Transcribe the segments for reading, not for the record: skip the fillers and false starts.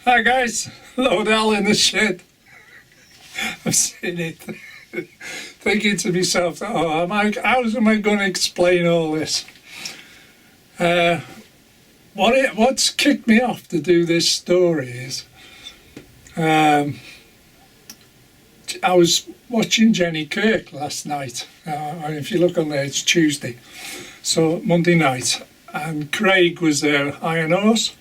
Hi guys, Lord Al in the shed. I've seen it. Thinking to myself, how am I going to explain all this? What's kicked me off to do this story is I was watching Jenny Kirk last night. And if you look on there, it's Tuesday, so Monday night, and Craig was there, Iron Horse.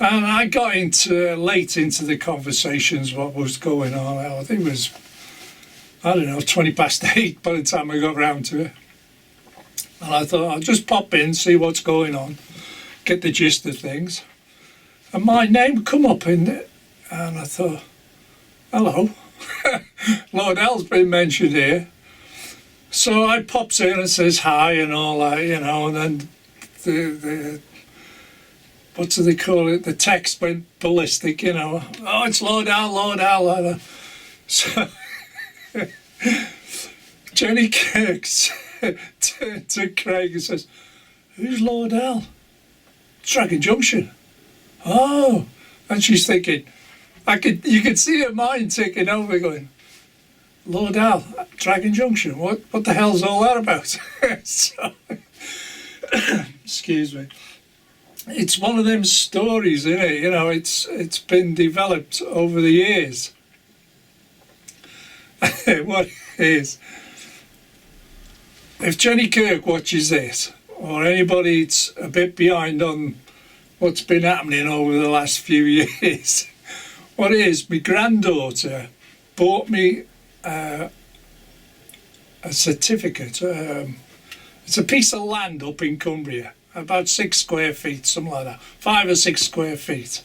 And I got late into the conversations, what was going on. I think it was, 20 past 8 by the time I got round to it. And I thought, I'll just pop in, see what's going on, get the gist of things. And my name come up in it, and I thought, hello, Lord Al's been mentioned here. So I pops in and says hi and all that, and then the what do they call it? The text went ballistic, Oh, it's Lord Al, Lord Al. So Jenny Kirk turned to Craig and says, "Who's Lord Al?" "Dragon Junction." "Oh," and she's thinking, you could see her mind ticking over, going, "Lord Al, Dragon Junction. What the hell's all that about?" So, excuse me. It's one of them stories, isn't it? It's been developed over the years. What it is, if Jenny Kirk watches this, or anybody that's a bit behind on what's been happening over the last few years, what it is, my granddaughter bought me a certificate. It's a piece of land up in Cumbria, about 6 square feet, something like that, 5 or 6 square feet.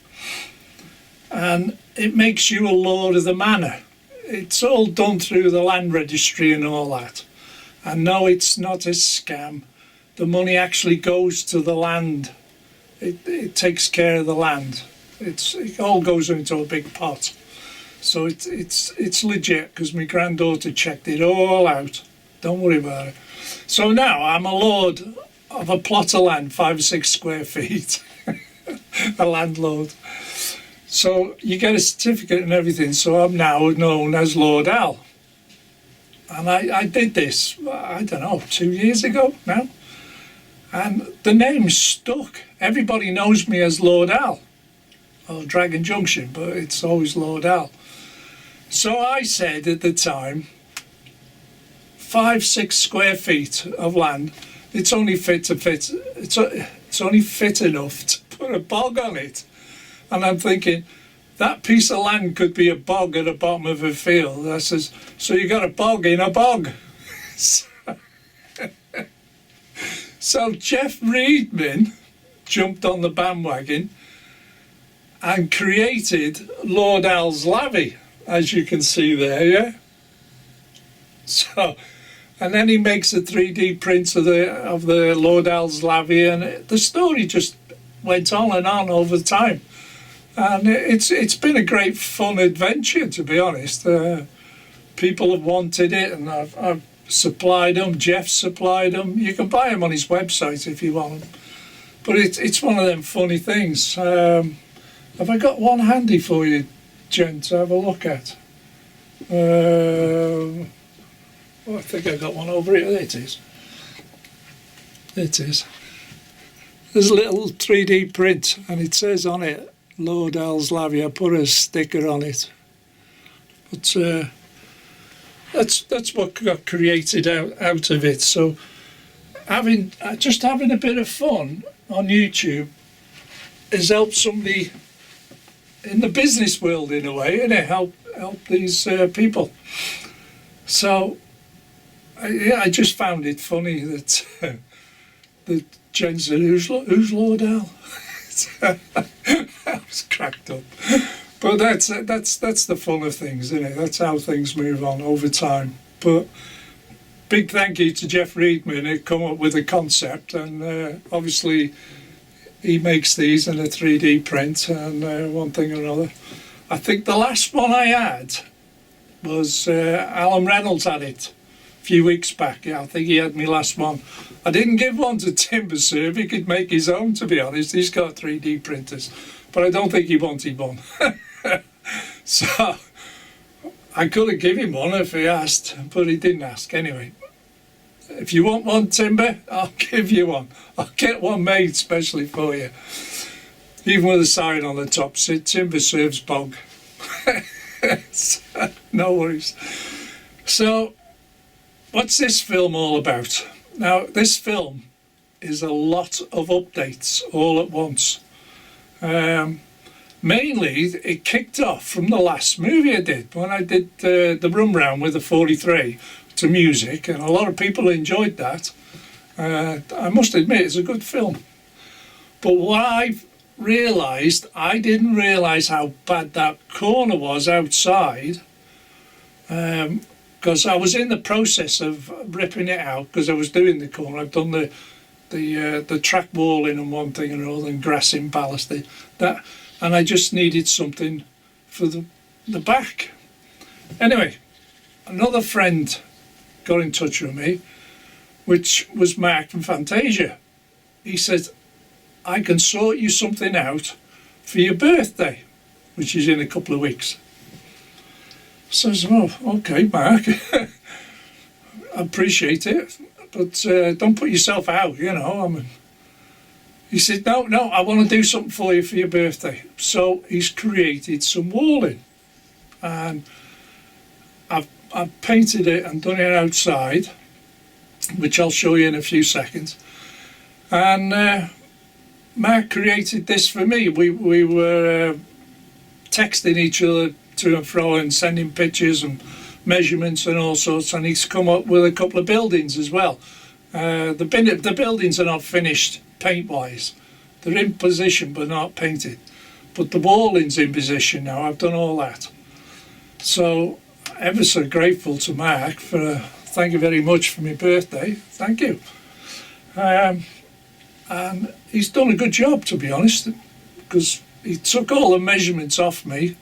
And it makes you a lord of the manor. It's all done through the land registry and all that. And no, it's not a scam. The money actually goes to the land. It takes care of the land. It all goes into a big pot. So it's legit, because my granddaughter checked it all out. Don't worry about it. So now I'm a lord of a plot of land, 5 or 6 square feet, a landlord. So you get a certificate and everything, so I'm now known as Lord Al. And I did this, 2 years ago now, and the name's stuck. Everybody knows me as Lord Al, or Dragon Junction, but it's always Lord Al. So I said at the time, 5, 6 square feet of land, it's only fit enough to put a bog on it. And I'm thinking, that piece of land could be a bog at the bottom of a field. I says, so you got a bog in a bog. So Jeff Reedman jumped on the bandwagon and created Lord Al's Lavvy, as you can see there, yeah? So, and then he makes a 3D print of the Lord Al's Lavvy, and the story just went on and on over time. And it's been a great fun adventure, to be honest. People have wanted it, and I've supplied them. Jeff supplied them. You can buy them on his website if you want them. But it's one of them funny things. Have I got one handy for you, gent, to have a look at? I think I got one over here. There it is. There it is. There's a little 3D print, and it says on it, Lord Al's Lavvy. I put a sticker on it. But that's what got created out of it. So having a bit of fun on YouTube has helped somebody in the business world in a way, and it help these people. So I just found it funny that that Jen said, "Who's Lord Al?" I was cracked up. But that's the fun of things, isn't it? That's how things move on over time. But big thank you to Jeff Reedman who come up with the concept, and obviously he makes these in a 3D print and one thing or another. I think the last one I had was Alan Reynolds had it few weeks back. Yeah, I think he had me last one. I didn't give one to Timber Serve. He could make his own, to be honest. He's got 3D printers, but I don't think he wanted one. So I could have given him one if he asked, but he didn't ask anyway. If you want one, Timber, I'll give you one. I'll get one made specially for you. Even with a sign on the top, said Timber Serves Bog. So, no worries. So, what's this film all about? Now, this film is a lot of updates all at once. Mainly, it kicked off from the last movie I did, when I did the run round with the 43 to music, and a lot of people enjoyed that. I must admit, it's a good film. But what I've realised, I didn't realise how bad that corner was outside, because I was in the process of ripping it out, because I was doing the corner. I've done the track walling and one thing and another, and grassing ballast, that, and I just needed something for the back. Anyway, another friend got in touch with me, which was Mark from Fantasia. He said, I can sort you something out for your birthday, which is in a couple of weeks. So I said, oh, okay, Mark, I appreciate it, but don't put yourself out, you know. I mean, he said, no, I want to do something for you for your birthday. So he's created some walling, and I've painted it and done it outside, which I'll show you in a few seconds. And Mark created this for me. We were texting each other to and fro and sending pictures and measurements and all sorts, and he's come up with a couple of buildings as well. The buildings are not finished paint-wise. They're in position but not painted. But the walling's in position now. I've done all that. So ever so grateful to Mark for thank you very much for my birthday. Thank you. And he's done a good job, to be honest, because he took all the measurements off me.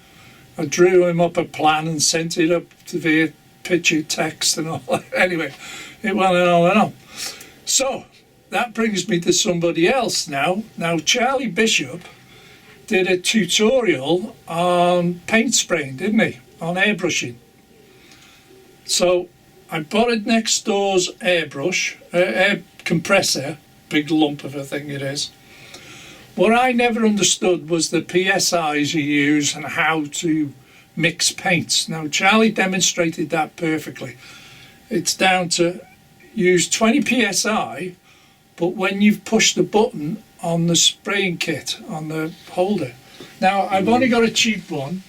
I drew him up a plan and sent it up to the picture text and all that. Anyway, it went on and on. So that brings me to somebody else now. Now, Charlie Bishop did a tutorial on paint spraying, didn't he? On airbrushing. So I borrowed next door's airbrush, air compressor, big lump of a thing it is. What I never understood was the PSIs you use and how to mix paints. Now, Charlie demonstrated that perfectly. It's down to use 20 PSI, but when you've pushed the button on the spraying kit, on the holder. Now, I've only got a cheap one.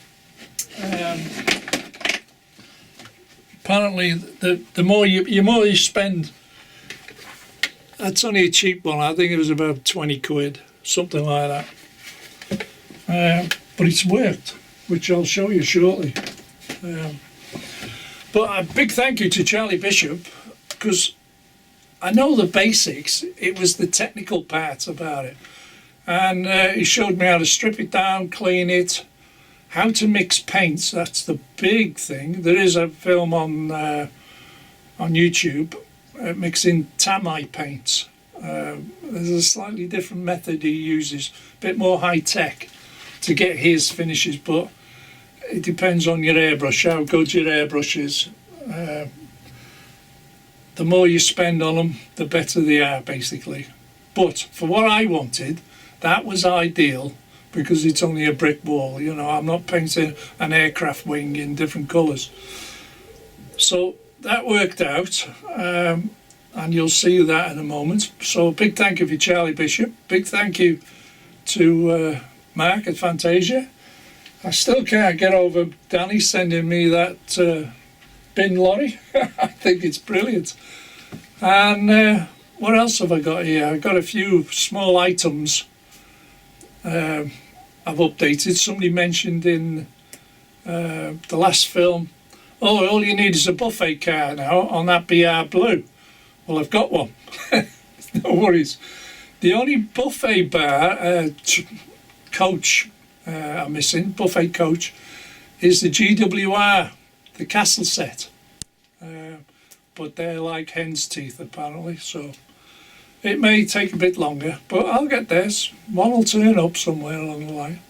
Apparently, the more you spend, that's only a cheap one. I think it was about 20 quid, something like that. But it's worked, which I'll show you shortly. But a big thank you to Charlie Bishop, because I know the basics. It was the technical part about it. And he showed me how to strip it down, clean it, how to mix paints. That's the big thing. There is a film on YouTube mixing Tamai paints. There's a slightly different method he uses, a bit more high tech to get his finishes, but it depends on your airbrush, how good your airbrush is. The more you spend on them, the better they are, basically. But for what I wanted, that was ideal, because it's only a brick wall. You know, I'm not painting an aircraft wing in different colours. So that worked out, and you'll see that in a moment. So a big thank you for Charlie Bishop. Big thank you to Mark at Fantasia. I still can't get over Danny sending me that bin lorry. I think it's brilliant. And what else have I got here? I've got a few small items I've updated. Somebody mentioned in the last film, oh, all you need is a buffet car now on that BR Blue. Well, I've got one. No worries. The only buffet bar coach I'm missing, buffet coach, is the GWR, the castle set. but they're like hen's teeth apparently, so it may take a bit longer, but I'll get there. One will turn up somewhere along the line.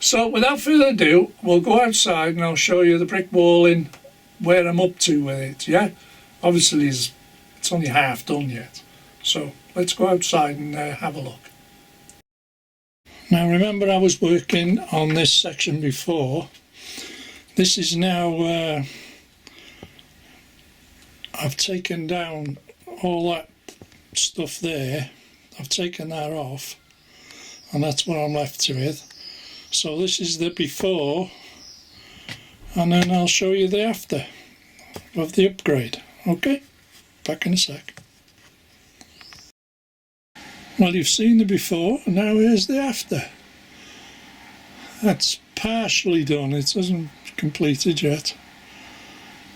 So without further ado, we'll go outside and I'll show you the brick walling, where I'm up to with it, yeah? Obviously it's only half done yet, so let's go outside and have a look. Now remember, I was working on this section before. This is now, I've taken down all that stuff there. I've taken that off, and that's what I'm left with. So this is the before, and then I'll show you the after of the upgrade. Okay, back in a sec. Well, you've seen the before, and now here's the after. That's partially done, it hasn't completed yet,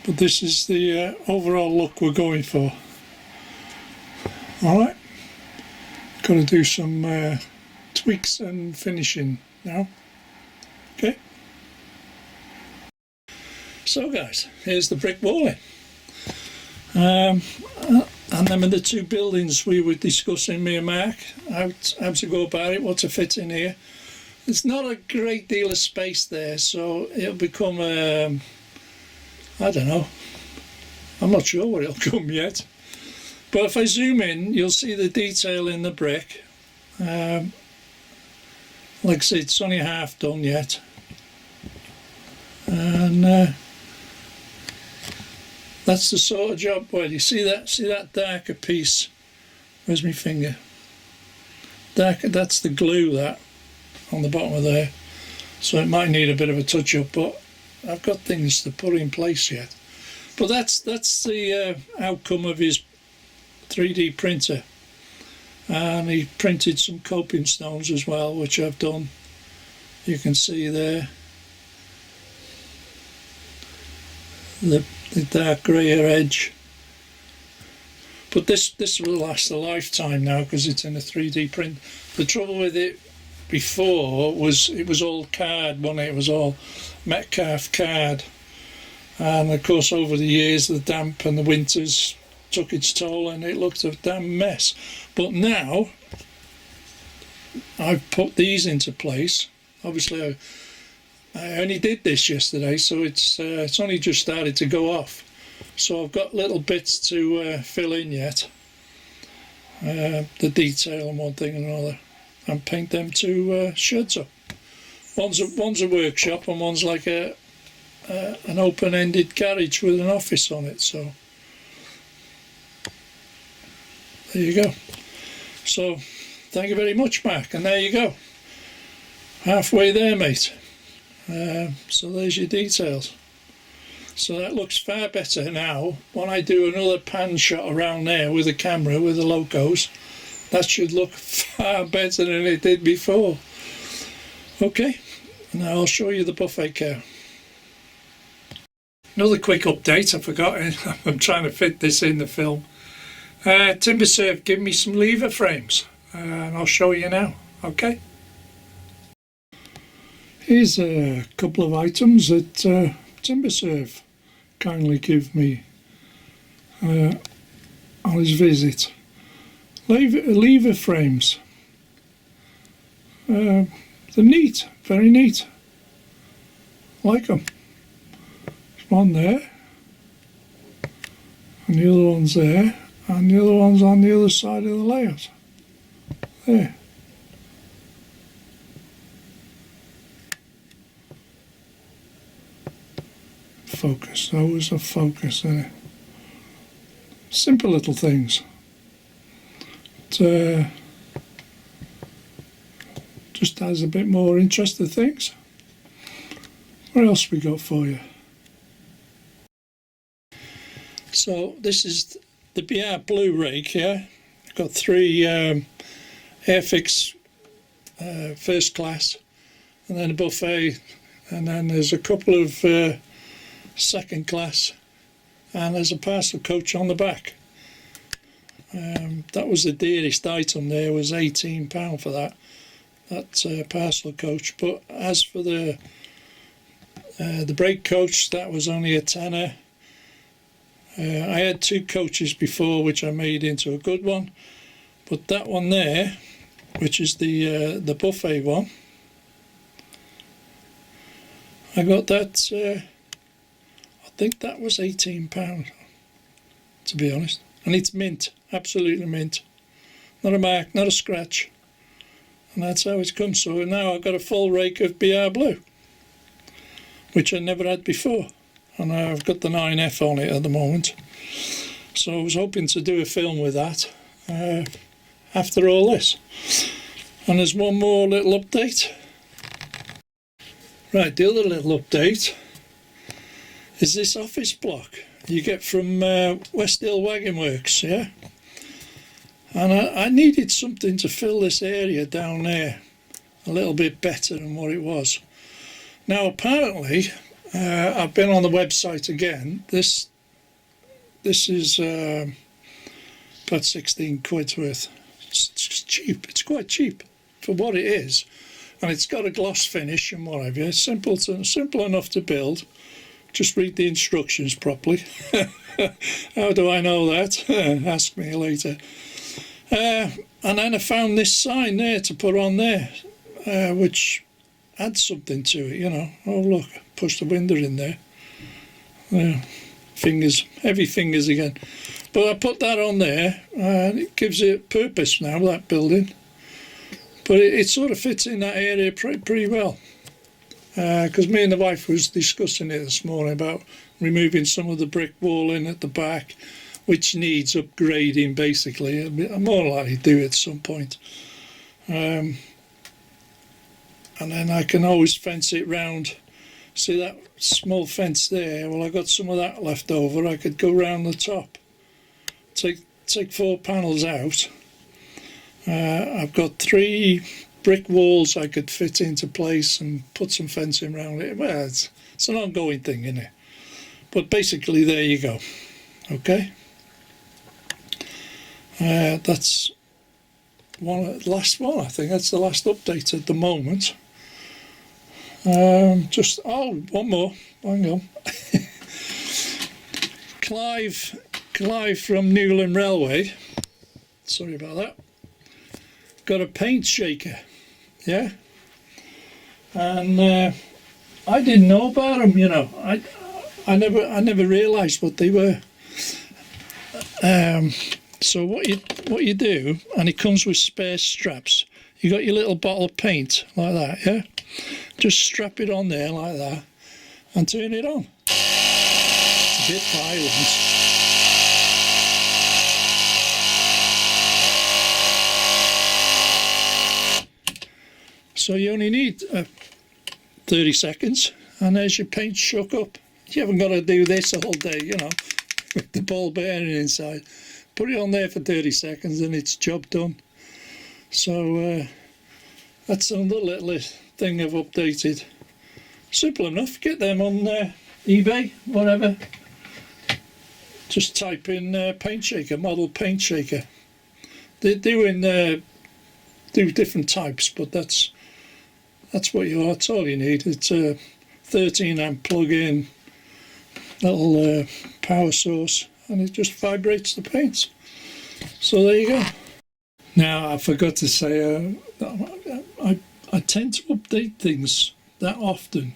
but this is the overall look we're going for. Alright, got to do some tweaks and finishing now. Okay, so guys, here's the brick walling, and them are the two buildings we were discussing, me and Mark, how to go about it, what to fit in here. There's not a great deal of space there, so it'll become I don't know, I'm not sure where it'll come yet, but if I zoom in you'll see the detail in the brick. Like I said, it's only half done yet, and that's the sort of job. Well, you see that darker piece, where's my finger, darker, that's the glue that on the bottom of there, so it might need a bit of a touch up, but I've got things to put in place yet. But that's the outcome of his 3D printer, and he printed some coping stones as well, which I've done. You can see there the dark greyer edge, but this will last a lifetime now because it's in a 3D print. The trouble with it before was it was all card, wasn't it? It was all Metcalf card, and of course over the years the damp and the winters took its toll and it looked a damn mess. But now I've put these into place. Obviously I only did this yesterday, so it's only just started to go off, so I've got little bits to fill in yet, the detail and one thing and another, and paint them two sheds up. One's a workshop and one's like an open-ended garage with an office on it, so there you go. So thank you very much, Mark, and there you go, halfway there, mate. So there's your details. So that looks far better now. When I do another pan shot around there with the camera with the locos, that should look far better than it did before. Okay, now I'll show you the buffet car. Another quick update, I forgot, I'm trying to fit this in the film. TimberServe gave me some lever frames, and I'll show you now, okay? Here's a couple of items that TimberServe kindly gave me on his visit. Lever frames. They're neat, very neat. Like them. There's one there, and the other one's there, and the other one's on the other side of the layout. There. Focus, always a focus there. Simple little things. It just has a bit more interest to things. What else we got for you? So this is the BR Blue rake here. I've got 3 Airfix first class, and then a buffet, and then there's a couple of second class, and there's a parcel coach on the back. That was the dearest item there, was £18 for that parcel coach. But as for the brake coach, that was only a tenner. I had 2 coaches before which I made into a good one, but that one there, which is the buffet one, I got that, I think that was £18, to be honest. And it's mint, absolutely mint. Not a mark, not a scratch. And that's how it's come. So now I've got a full rake of BR Blue, which I never had before. And I've got the 9F on it at the moment. So I was hoping to do a film with that after all this. And there's one more little update. Right, the other little update is this office block you get from West Hill Wagon Works, yeah? And I needed something to fill this area down there a little bit better than what it was. Now apparently, I've been on the website again, this is about 16 quid's worth. It's cheap, it's quite cheap for what it is. And it's got a gloss finish and what have you. It's simple enough to build. Just read the instructions properly. How do I know that? Ask me later. And then I found this sign there to put on there, which adds something to it, you know. Oh look, push the window in there. Fingers, heavy fingers again. But I put that on there, and it gives it purpose now, that building. But it sort of fits in that area pretty well. Because me and the wife was discussing it this morning about removing some of the brick wall in at the back, which needs upgrading basically. I'm more likely to do it at some point. And then I can always fence it round. See that small fence there? Well, I got some of that left over. I could go round the top. Take 4 panels out. I've got 3 brick walls I could fit into place and put some fencing around it. Well, it's an ongoing thing, isn't it? But basically, there you go. Okay. That's last one. I think that's the last update at the moment. One more. Hang on. Clive from Newland Railway. Sorry about that. Got a paint shaker, yeah, and I didn't know about them, you know. I never realised what they were. So what you do, and it comes with spare straps. You got your little bottle of paint like that, yeah. Just strap it on there like that, and turn it on. It's a bit violent. So you only need 30 seconds and there's your paint shook up. You haven't got to do this all day, you know, with the ball bearing inside. Put it on there for 30 seconds and it's job done. So that's another little thing I've updated. Simple enough, get them on eBay, whatever. Just type in paint shaker, model paint shaker. They're doing do different types, but that's what you are. That's all you need. It's a 13 amp plug-in little power source, and it just vibrates the paints. So there you go. Now I forgot to say, I tend to update things that often.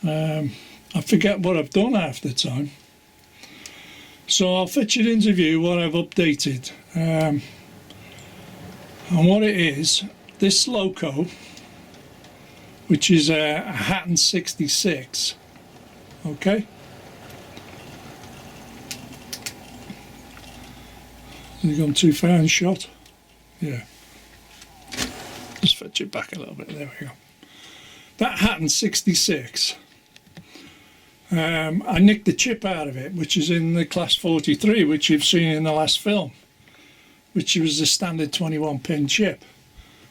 I forget what I've done half the time. So I'll fetch an interview what I've updated. And what it is, this Loco, which is a Hatton 66, okay? You've gone too far in shot? Yeah. Just fetch it back a little bit, there we go. That Hatton 66, I nicked the chip out of it, which is in the class 43, which you've seen in the last film, which was a standard 21 pin chip.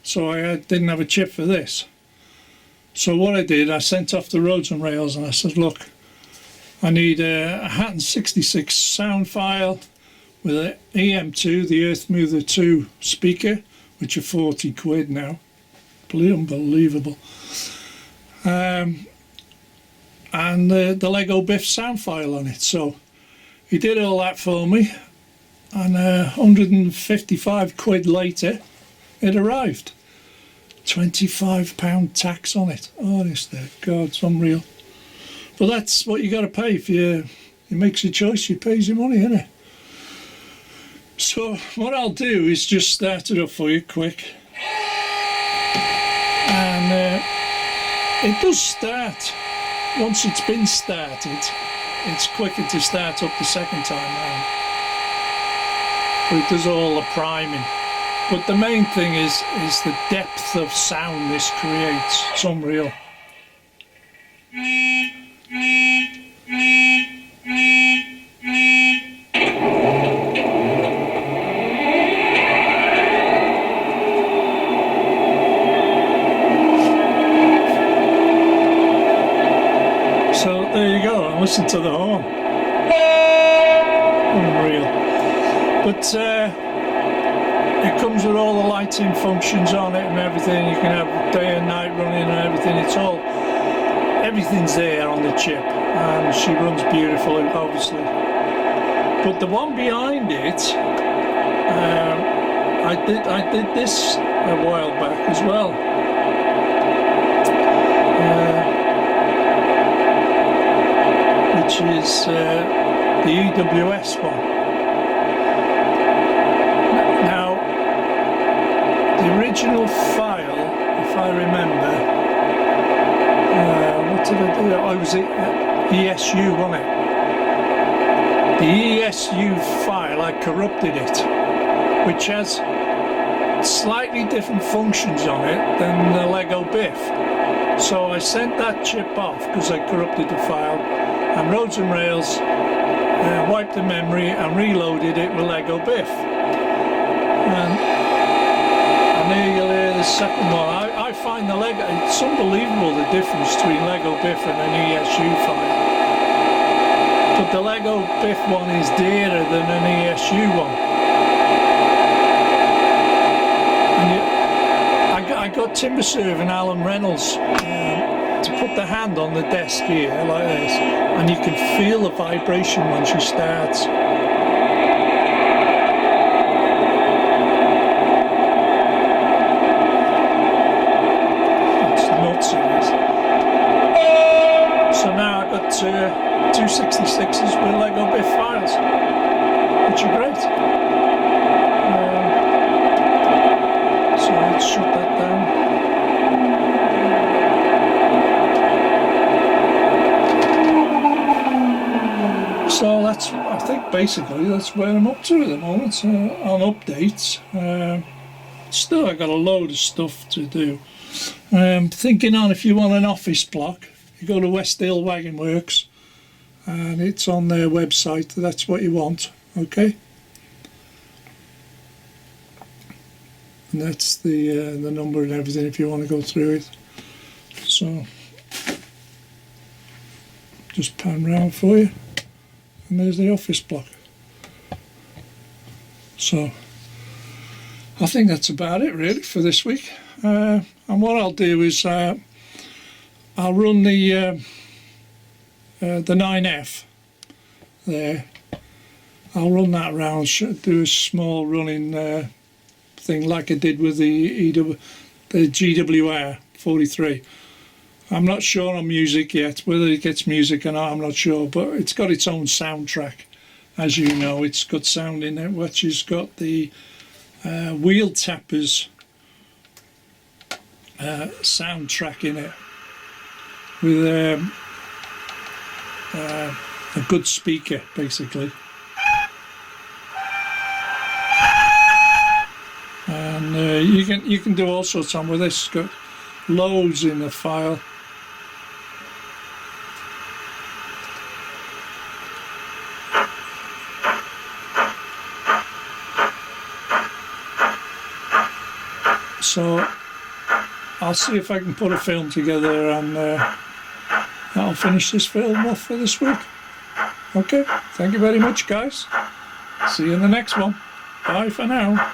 So I didn't have a chip for this. So what I did, I sent off the Roads and Rails and I said, look, I need a Hatton 66 sound file with an EM2, the Earth Mover 2 speaker, which are 40 quid now. Unbelievable. And the Lego Biff sound file on it. So he did all that for me, and 155 quid later it arrived. £25 tax on it. Honestly, God, it's unreal. But that's what you got to pay if you makes your choice, you pays your money, innit? So what I'll do is just start it up for you quick, and it does start. Once it's been started, it's quicker to start up the second time round. But it does all the priming. But the main thing is the depth of sound this creates. It's unreal. So there you go, and listen to the horn. Unreal. But it comes with all the lighting functions on it and everything. You can have day and night running and everything. Everything's there on the chip, and she runs beautifully, obviously. But the one behind it, I did this a while back as well. Which is the EWS one. Now, the original file, if I remember, what did I do? Oh, was it ESU, wasn't it? The ESU file, I corrupted it, which has slightly different functions on it than the Lego Biff. So I sent that chip off because I corrupted the file, and Roads and Rails wiped the memory and reloaded it with Lego Biff. And there you'll hear the second one. I find the Lego, it's unbelievable the difference between Lego Biff and an ESU file. But the Lego Biff one is dearer than an ESU one. And I got Timberserve and Alan Reynolds to put the hand on the desk here like this, and you can feel the vibration when she starts. It's nuts, it is. So now I've got 266s with Lego Biff files, which are great. So let's shut that down. So that's, I think basically that's where I'm up to at the moment on updates. Still I got a load of stuff to do. Thinking on, if you want an office block, you go to West Hill Wagon Works and it's on their website. That's what you want, okay? And that's the number and everything if you want to go through it. So just pan round for you, and there's the office block. So I think that's about it really for this week. And what I'll do is I'll run the 9F there. I'll run that around, do a small running thing like I did with the GWR 43. I'm not sure on music yet, whether it gets music or not, I'm not sure, but it's got its own soundtrack. As you know, it's got sound in it, which has got the Wheel Tappers soundtrack in it, with a good speaker basically. And you can do all sorts on with this. It's got loads in the file. So I'll see if I can put a film together, and I'll finish this film off for this week. Okay, thank you very much guys. See you in the next one. Bye for now.